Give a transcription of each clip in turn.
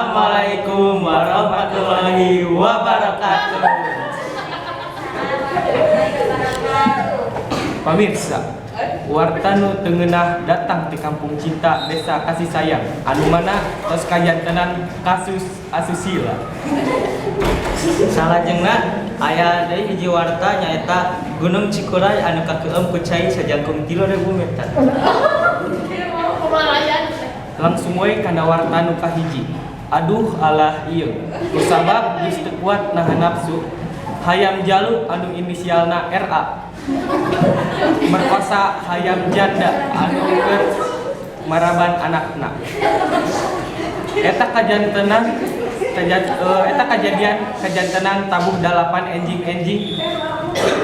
Assalamualaikum warahmatullahi wabarakatuh. Pamirsa, warta nu tengenah datang di kampung cinta desa kasih sayang anu mana tos kajantenan kasus asusila. Salajengna aya deui hiji warta nyaeta Gunung Cikuray anu kakeueum ku cai sajangkum 3.000 meter. Langsung we kana warta nu kahiji. Aduh alah ieu, kusabab geus teu kuat nahan nafsu. Hayam jalu anu inisialna RA. Merkosa hayam janda anu keur maraban anakna. Eta kajadian kajantenan tabuh 8 enjing-enjing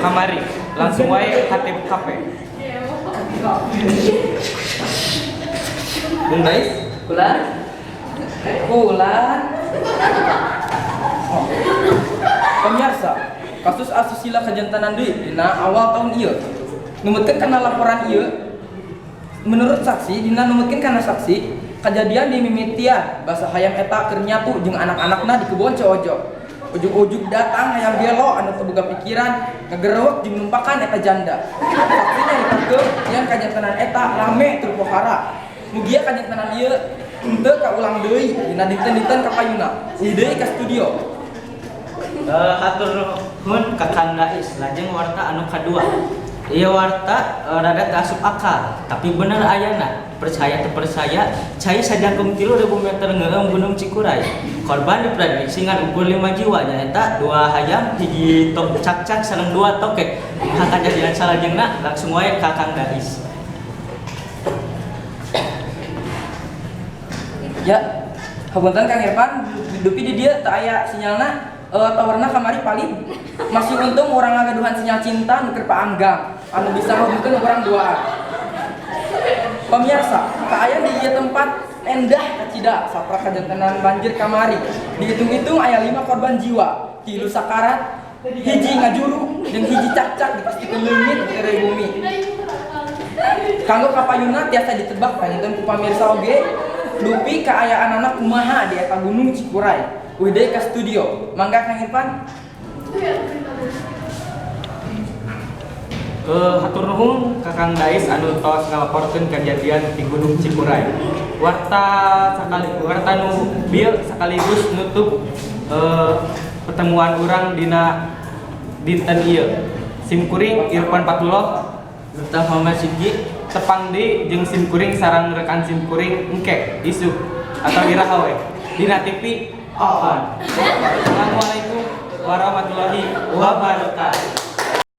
kamari. Langsung wae KTP. Bung Dais, Kulan. Pemirsa, kasus asusila kajantenan deui dina awal tahun ieu. Numutkeun kana laporan ieu, menurut saksi dina numutkeun kana saksi, kejadian di mimitian basa hayam eta keur nyatu jeung anak-anakna di kebon Ciojo. Ujug-ujug datang hayam gelo anu teu boga pikiran, ngageureuweuk jeung numpakan eta janda. Saksi nyaritakeun yen kajantenan eta rame tur pohara. Mugia kajantenan ieu henteu kaulang deui dina dinten-dinten kapayuna. Uih deui ka studio. Hatur nuhun ka Kang Dais, lajeng warta anu kadua. Ieu warta rada teu asup akal, tapi bener ayana. Percaya teu percaya, cai sajangkum 3.000 meter ngeueum Gunung Cikuray. Korban diprediksi ngan ukur 5 jiwa nyaeta 2 hayam, hiji tok cak-cak sareng 2 tokek. Maka kejadian salajengna langsung wae ka Kang Dais. Ya, hapunten Kang Irfan, dupi di dieu teu aya sinyalna. Tawarna kamari paling masih untung orang ngagaduhan sinyal cinta nuker paanggang anu bisa ngabungkeun urang duaan. Pemirsa, kaayaan di ieu tempat endah kacida sapra kajantenan banjir kamari. Dihitung-hitung aya 5 korban jiwa, 3 sakarat, hiji ngajuru jeung hiji cak-cak dipastikeun leungit dari bumi. Kanggo kapayuna tiasa ditebak panjenengan ku pamirsa oge, dupi kaayaan anak kumaha di eta Gunung Cikuray. Udah ke studio, mangga Kang Irfan. Hatur nuhun ka Kang Dais anu tos ngalaporkeun kejadian di Gunung Cikuray. Warta nu bieu sakaligus nutup pertemuan urang dina dinten ieu. Sim kuring Irfan Patullah serta Muhammad Siggi tepang di jeung sim kuring sareng rekan sim kuring engke isu atau iraha we dina TV. Assalamualaikum warahmatullahi wabarakatuh.